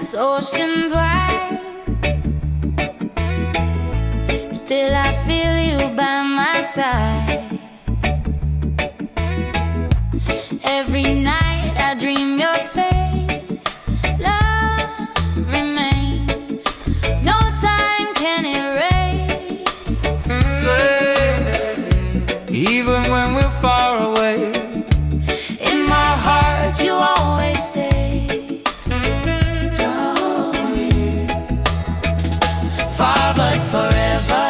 stars, oceans wide. Still I feel you by my side. Every night I dream your face. Love remains, no time can erase. Even when we're far away, in my heart you always stay. Far but forever,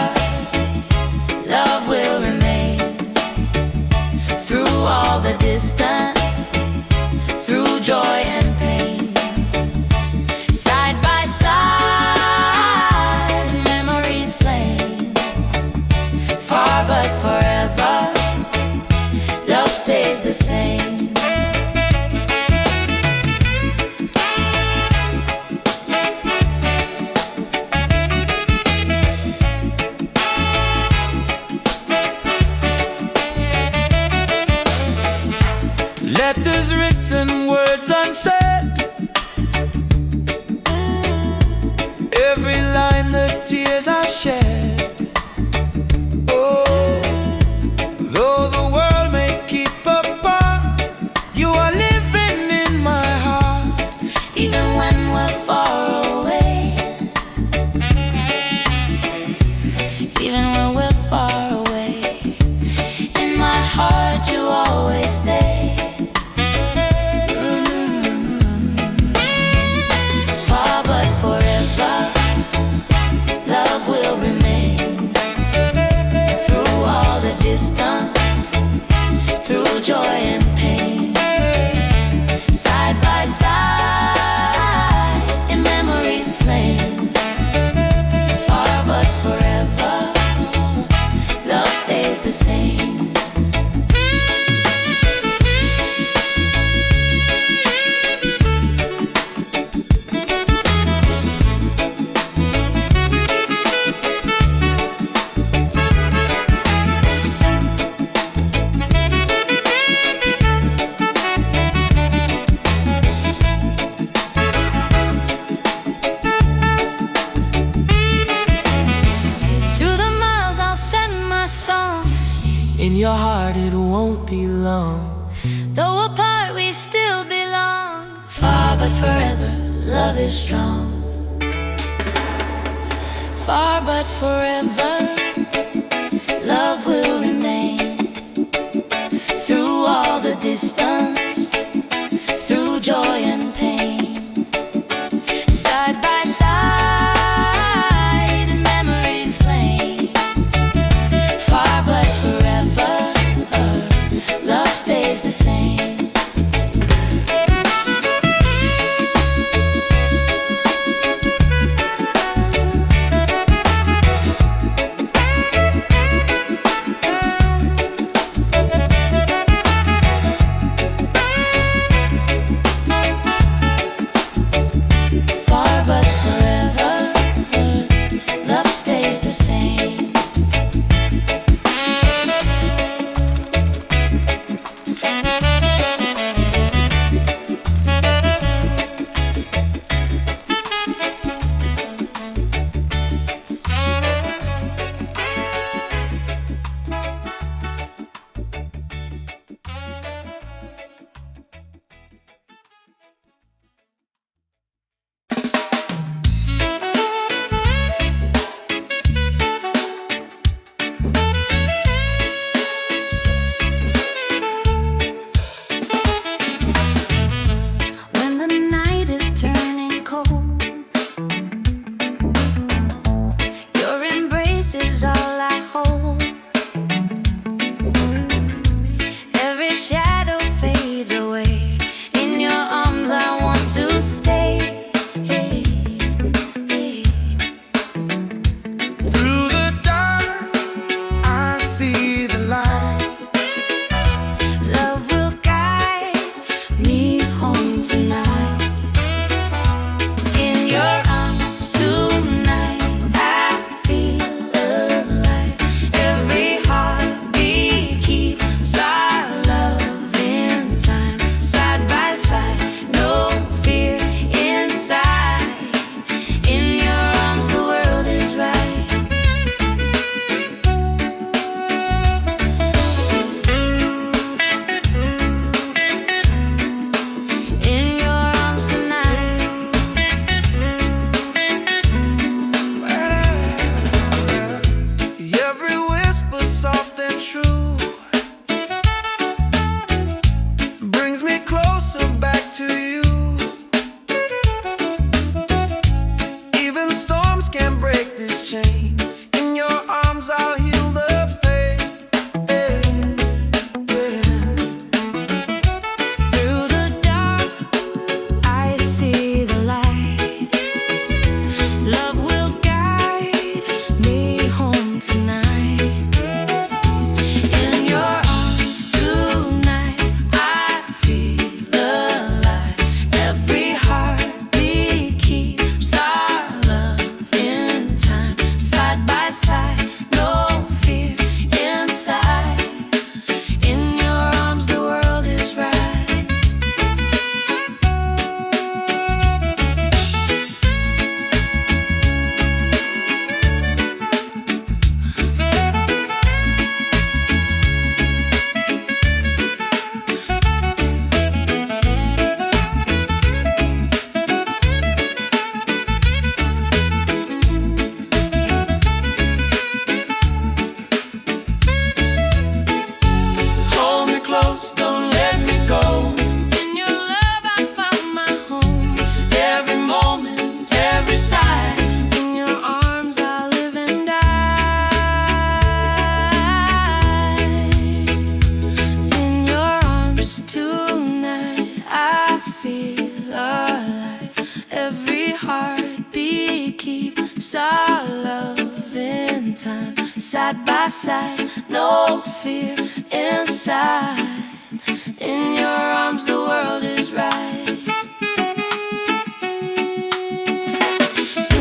love will remain. Through all the distance, through joy and pain, side by side, memories flame. Far but forever, love stays the same. letters written, words unsaid. Every line the tears I shed. Oh, though the world may keep apart, you are living in my heart. Even when we're far away, even when we're far away, in my heart you always stay. Far but forever, love will remain. Through all the distance, through joy and pain, side by side, in memories flame. Far but forever, love stays the same. In your heart it won't be long. Though apart we still belong. Far but forever, love is strong. Far but forever, love will remain. Through all the distance, through joy and pain, side by side, memories flame. Far but forever, love stays the same. Every heartbeat keeps our love in time. Side by side, no fear inside. In your arms the world is right.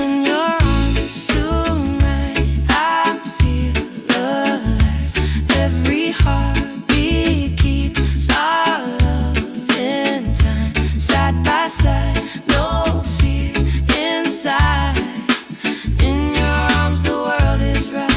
In your arms tonight I feel alive. Every heartbeat keeps our love in time. Side by side, no fear inside. In your arms the world is right.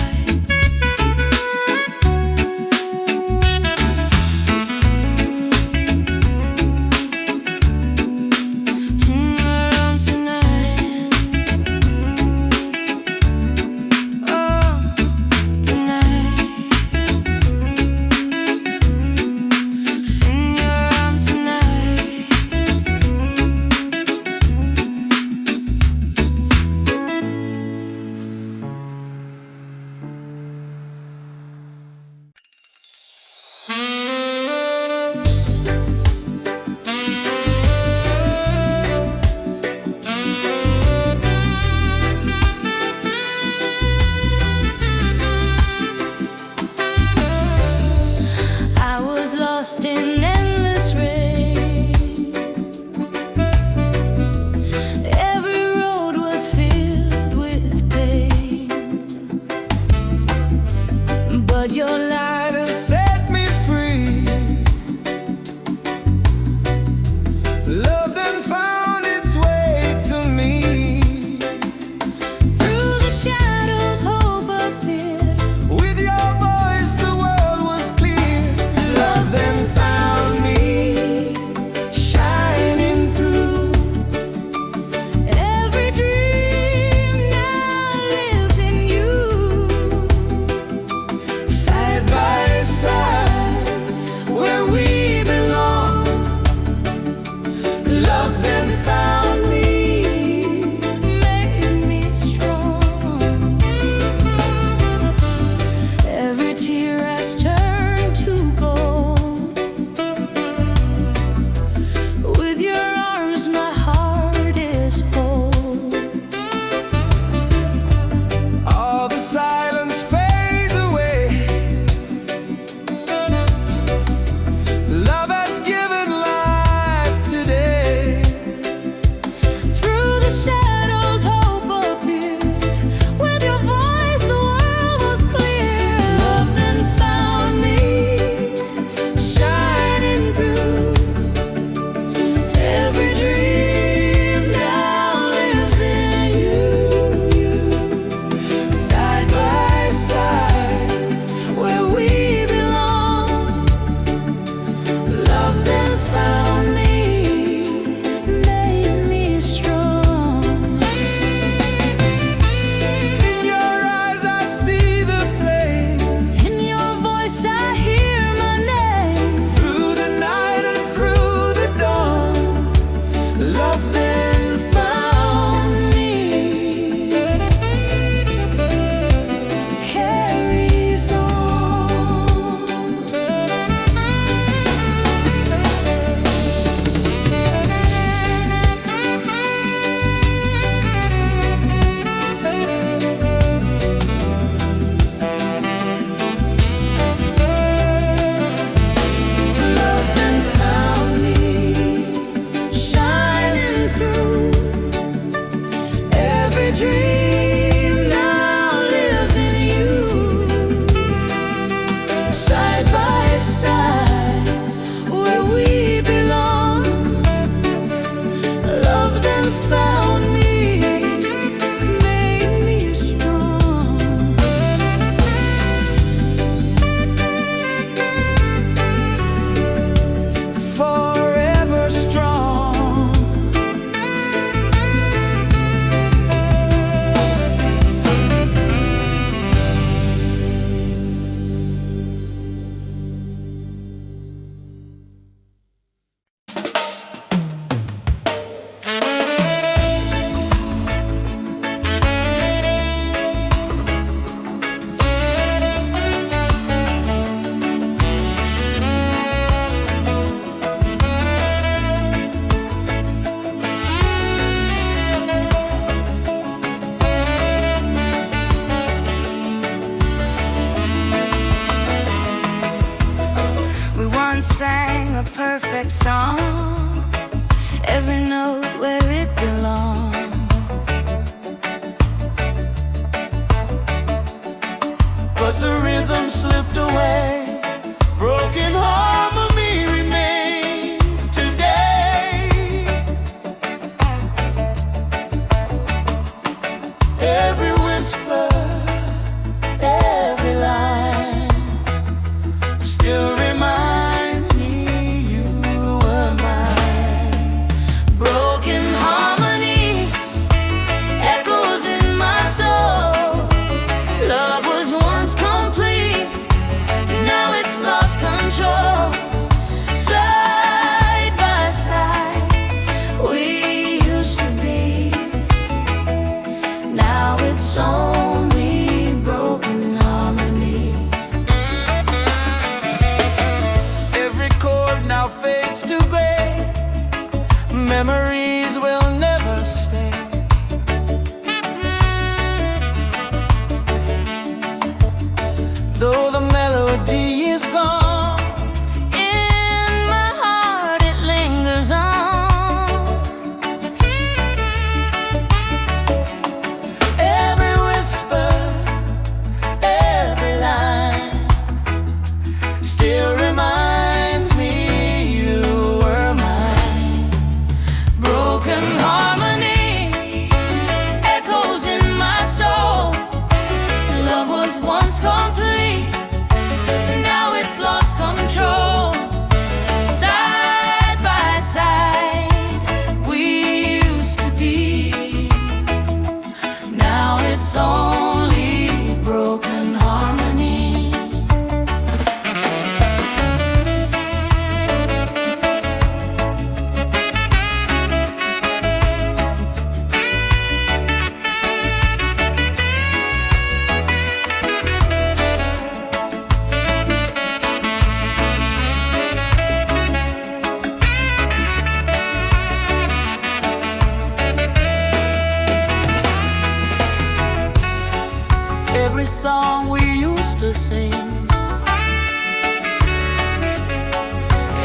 song we used to sing.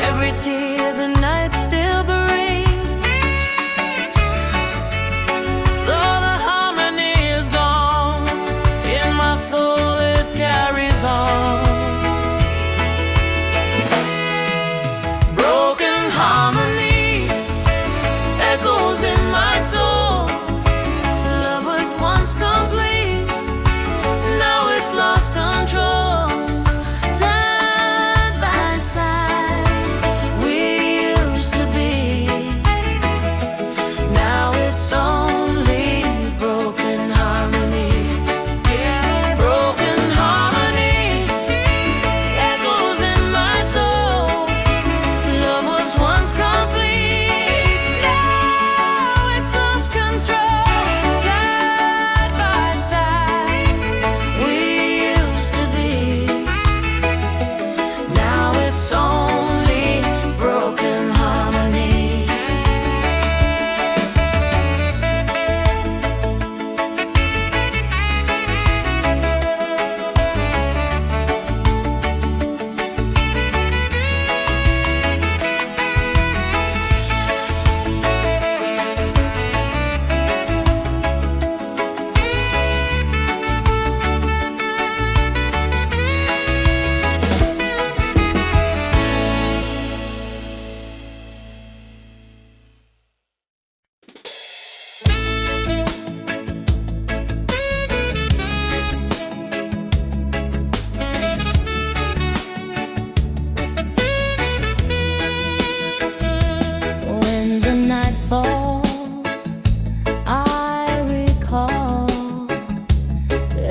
Every tear the night still brings. Though the harmony is gone, in my soul it carries on. Broken harmony echoes in my soul. Love was once complete, now it's lost control. Side by side we used to be. Now it's only broken harmony. Broken harmony echoes in my soul. Love was once complete, now it's lost control. Side by side we used to be. Now it's only broken harmony. When the night falls, I recall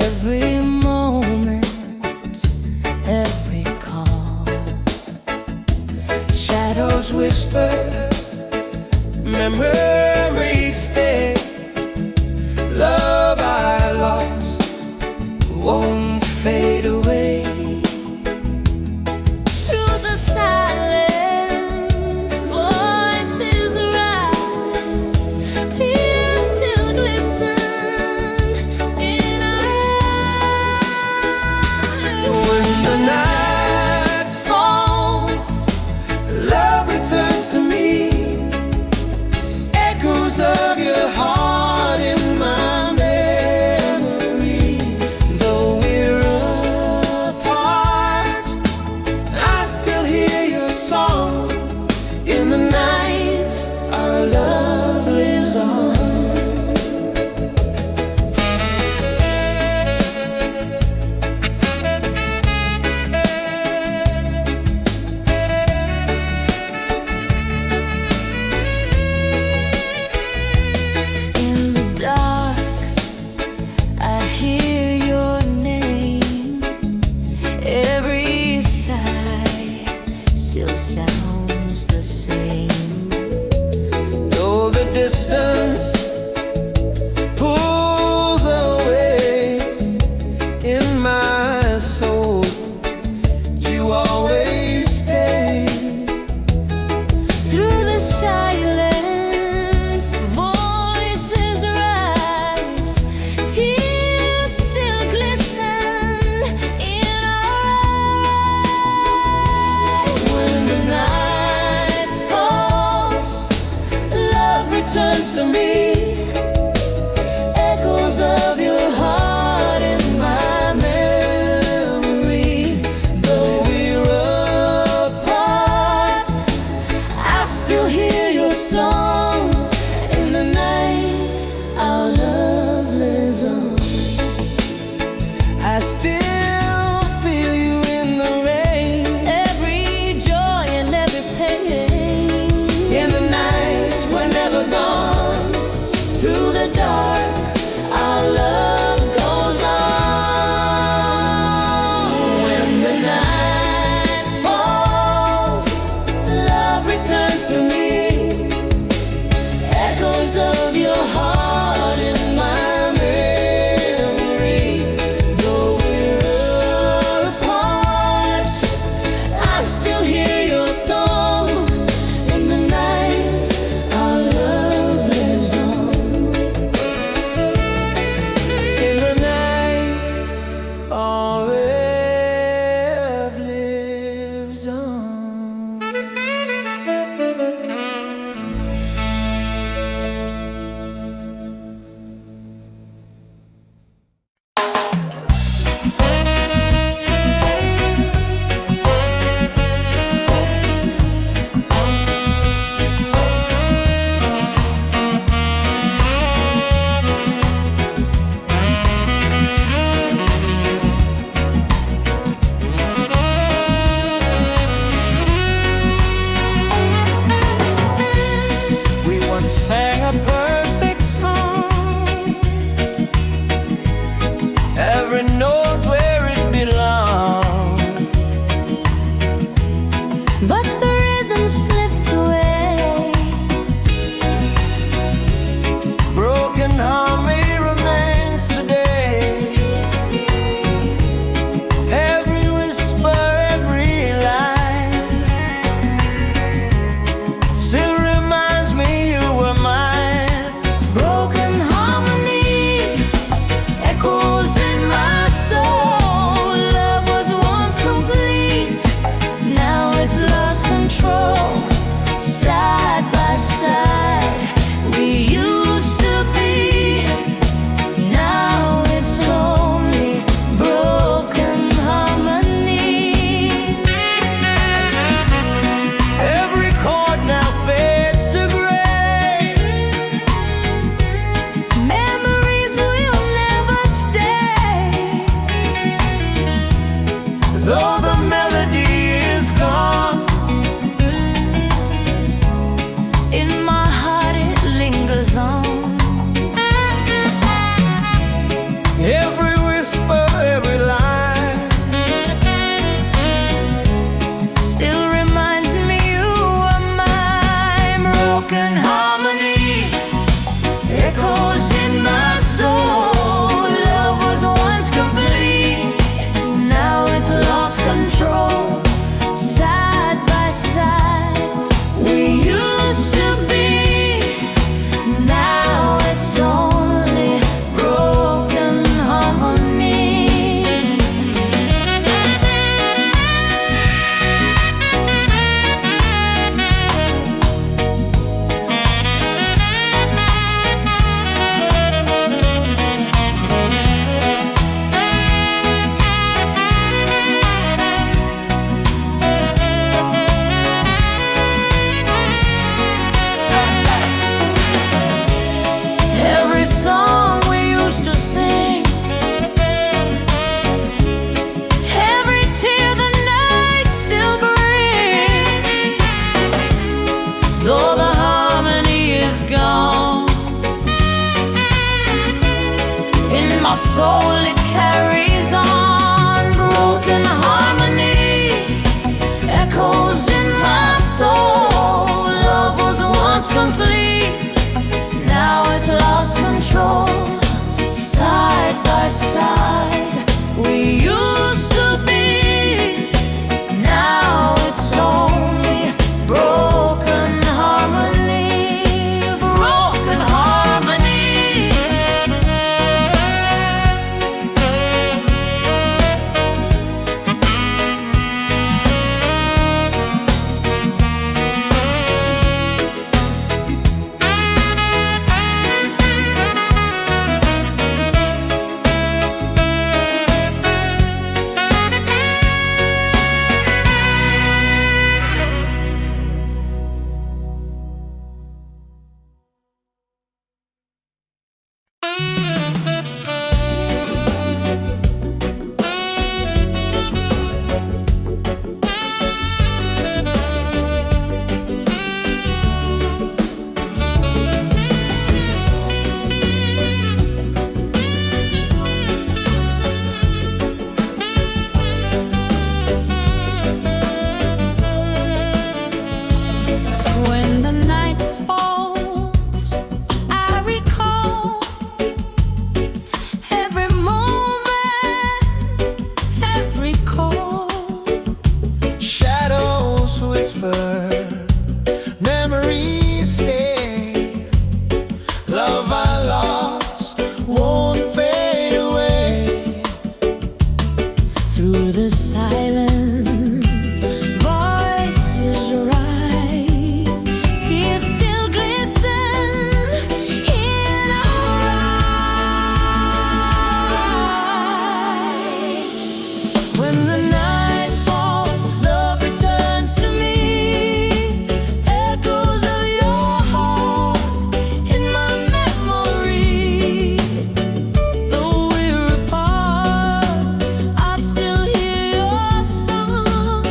every moment, every call. Shadows whisper, memories stay. Love I lost won't fade away. Through the silence, voices rise. Tears still glisten in our eyes. When the night Falls, love returns to me, echoes of your heart in my memory. Though we're apart, I still hear your song. In the night, our love lives on. in the dark, I hear your name. Every sigh still sounds the same. Though the distance pulls away in my soul, you always stay. Through the silence, voices rise. Tears still glisten in our eyes. When the night falls, love returns to me. Echoes of your heart in my memory. Though we're apart, I still hear your song. In the night, our love lives on. I still feel you in the rain. Every joy and every pain. In the night, we're never gone. Through the dark, our love goes on. When the night falls, love returns to me. Echoes of your heart in my memory. Though we're apart, I still hear your song. In the night, our love lives on. my soul it carries on. Broken harmony echoes in my soul. Love was once complete, now it's lost control. Side by side we used to be, now it's only broken harmony. Broken harmony. When the night falls, I recall every moment, every call. Shadows whisper, memories stay. Love I lost won't fade away. Through the silence, voices rise, tears still glisten in our eyes. When the night falls, love returns to me. Echoes of your heart in my memory. Though we're apart, I still hear your song.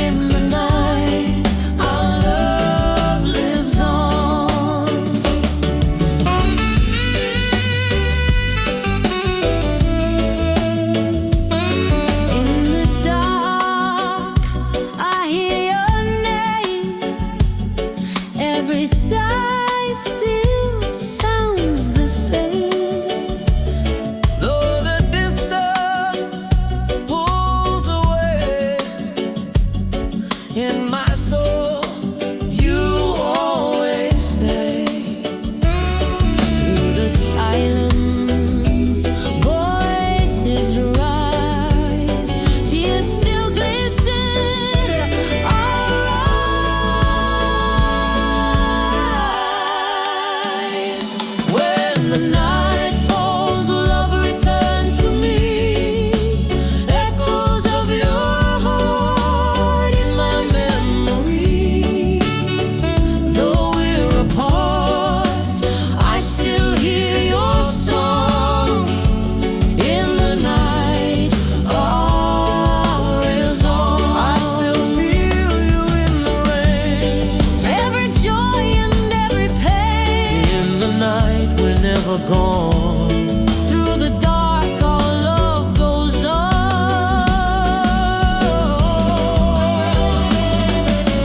In the night, our love lives on. In the dark, I hear your name. Every sigh still sounds the same. Though the distance pulls away, in my soul you always stay. Through the silence, voices rise, tears still glisten our eyes. When the night falls, love returns to me. Echoes of your heart in my memory. Though we're apart, I still hear your song. In the night, our is on. I still feel you in the rain. Every joy and every pain. In the night we're never gone. Through the dark, our love goes on.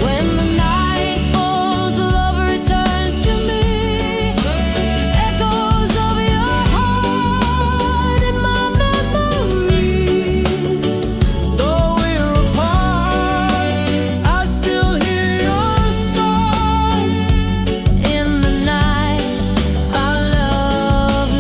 When the night falls, love returns to me. Echoes of your heart in my memory. Though we're apart, I still hear your song. In the night, our love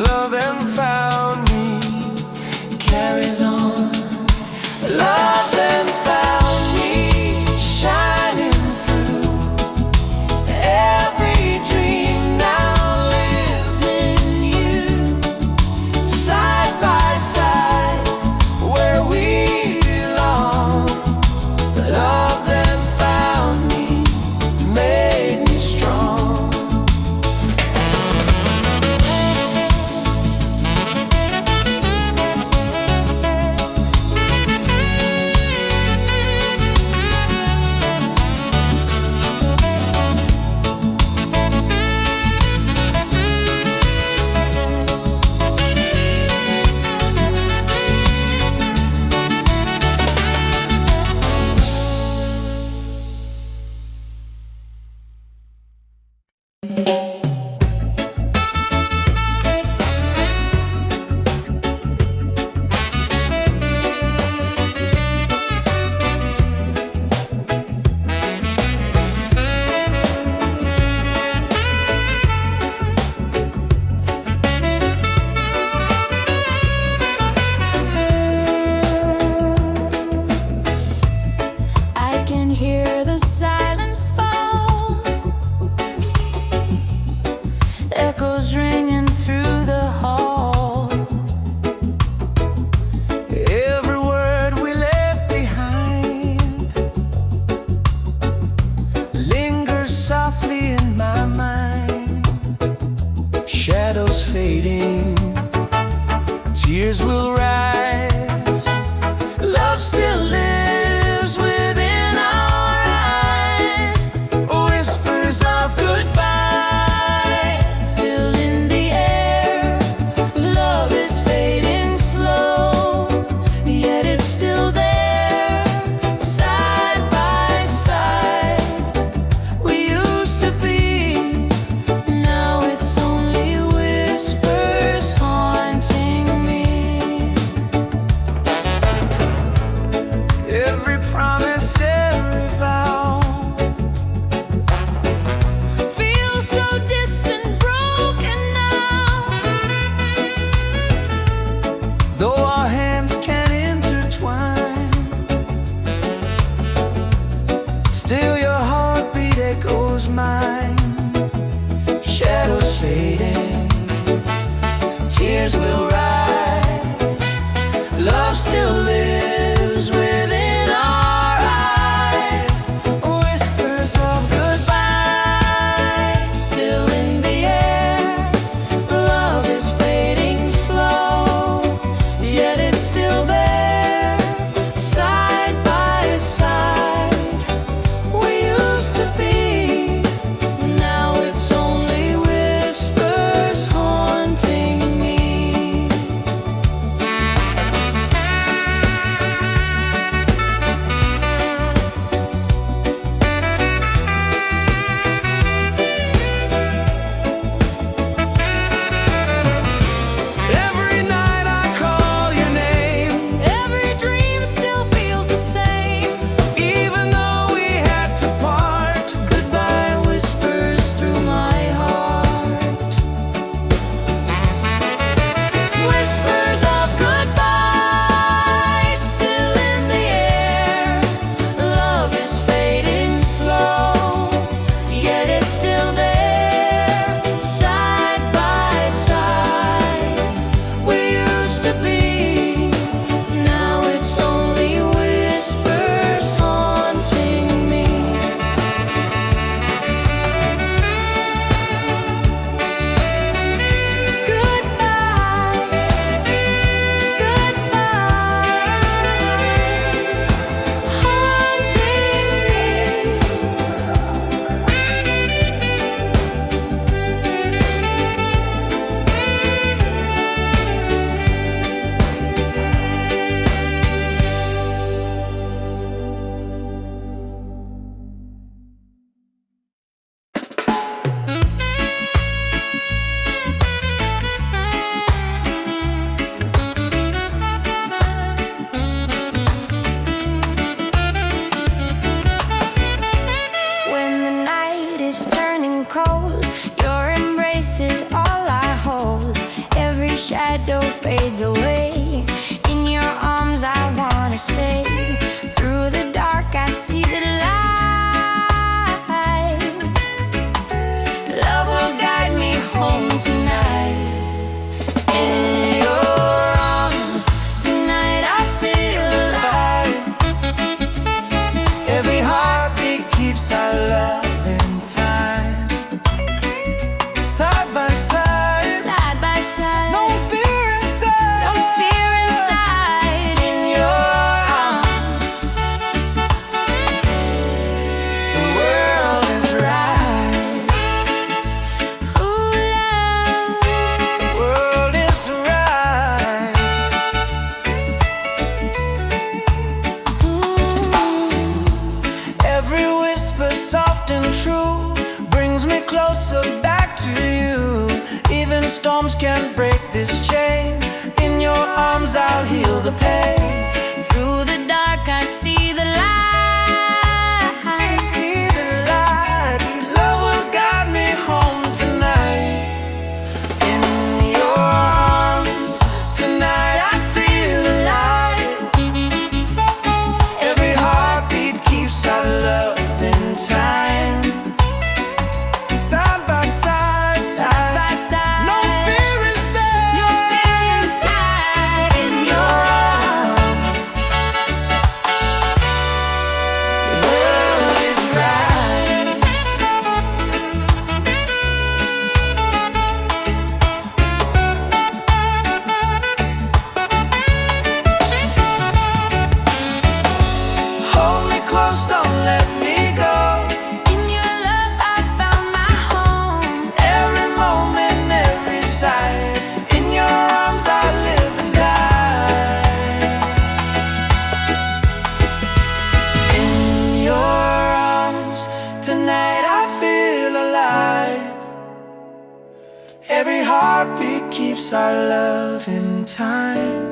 love then found me, carries on. Love then found me, shining through. Every dream now lives in you, side by side, where we belong. Love then found me, made me strong. I can hear the silence fall, echoes ringing through the hall. Every word we left behind lingers softly in my mind. Shadows fading, tears will rise. Love still lives within our eyes. Whispers of goodbye Still in the air, love is fading slow, yet it's still there, side by side. We used to be, now it's only whispers haunting me. every promise, every vow. Feel so distant, broken now. Though our hands can intertwine, still your heartbeat echoes mine. Shadows fading, tears will rise. Love still lives within our eyes. Whispers of goodbye Still in the air, love is fading slow, yet it's still there, side by side. We used to be, now it's only whispers haunting me. shadow fades away. In your arms I wanna stay. Through the dark I see the light. Love will guide me home tonight. In your arms tonight I feel alive. Every heartbeat keeps our love in time. Side by side, Side by side, no fear inside. no fear inside. In your arms The world is right. ooh, love. The world is right. Every whisper soft and true brings me closer back to you. Even storms can't break this chain. In your arms I'll heal the pain. Through the dark I see the light. See the light. Love will guide me home tonight. In your arms tonight I feel alive. Every heartbeat keeps our love in time. Side by side, Side by side, no fear inside. no fear inside. In your arms The world is right. Hold me close, don't let me go. in your love I found my home. Every moment, every side. In your arms I live and die. In your arms tonight I feel alive. Every heartbeat keeps our love in time.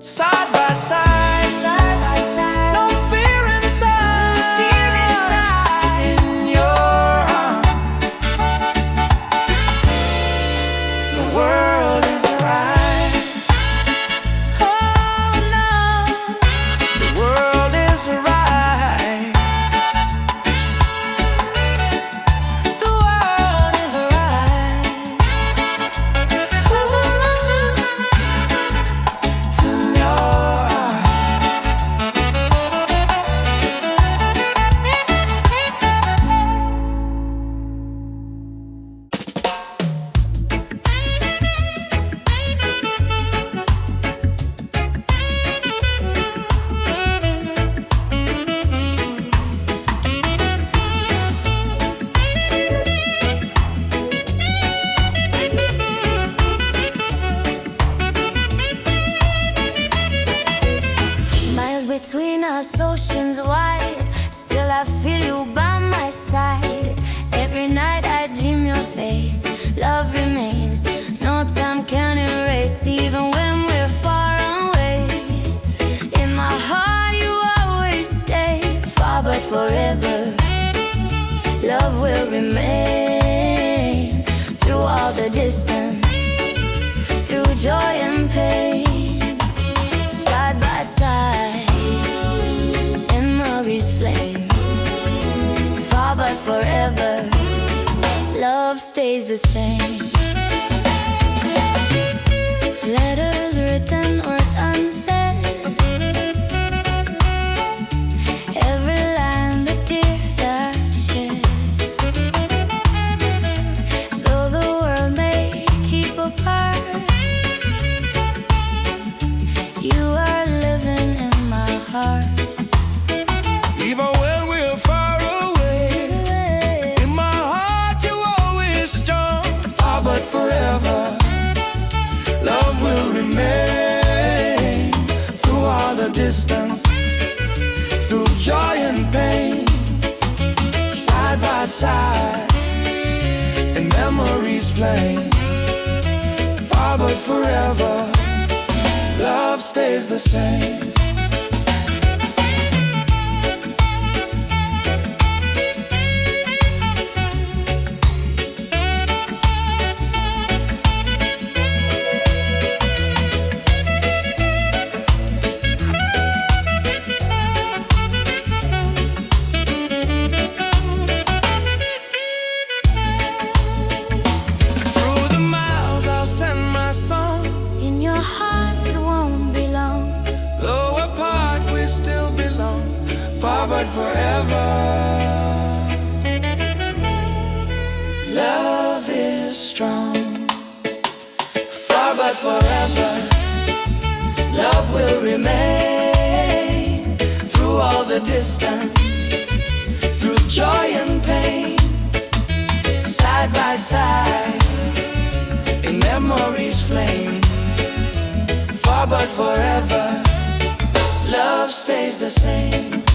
Side by side, Side by side, no fear inside. no fear inside. In your arms the world is right. Oh no, The world is right. the world is right. In your arms. Miles between us, oceans wide. Still I feel you by my side. Every night I dream your face. Love remains, no time can erase. Even when we're far away, in my heart you always stay. Far but forever, love will remain. Through all the distance, through joy and pain, side by side, memories flame. Far but forever, love stays the same. Letters written or unsaid, every line the tears are shed. Though the world may keep apart, you are living in my heart. Even when we're far away, in my heart you always strong. Far but forever, love will remain. Through all the distance, through joy and pain, side by side, and memories flame. Far but forever, love stays the same. strong. Far but forever, love will remain. Through all the distance, through joy and pain, side by side, in memory's flame. Far but forever, love stays the same.